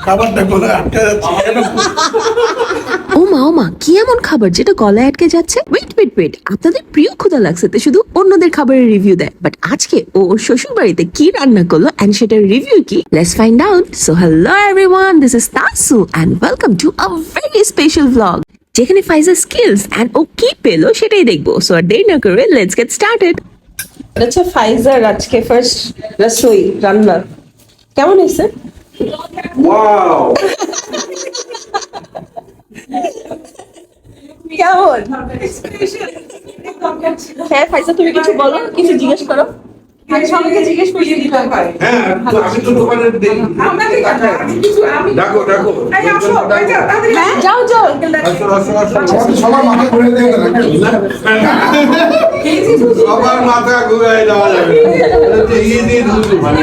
খাবারটা গলায় আটকে যাচ্ছে কেন? ও মা কি এমন খাবার যেটা গলায় আটকে যাচ্ছে? ওয়েট আপনাদের প্রিয় ক্ষুধা লাগছে তো শুধু অন্যদের খাবারের রিভিউ দেয়, বাট আজকে ও ওর শ্বশুর বাড়িতে কি রান্না করলো এন্ড সেটার রিভিউ কি, let's find out. So hello everyone, this is Tasu and welcome to a very special blog যেখানে ফাইজার স্কিলস এন্ড ও কি পেলো সেটাই দেখবো। সো আর দেরি না করে লেটস গেট স্টার্টেড। আচ্ছা ফাইজার আজকে ফার্স্ট রসোই রান্না কেমন হয়েছে? ওয়াও কেমন? হ্যাঁ ফাইজার তুমি কিছু বলো, কিছু জিজ্ঞেস করো। সবাইকে জিজ্ঞেস করি দিতে হয়। হ্যাঁ আমি তো দোকানে দেখি ডাকো ডাকো যাও সবার মাথা ঘুরে দেবে না সবার মাথা ঘুরাই দেওয়া যাবে মানে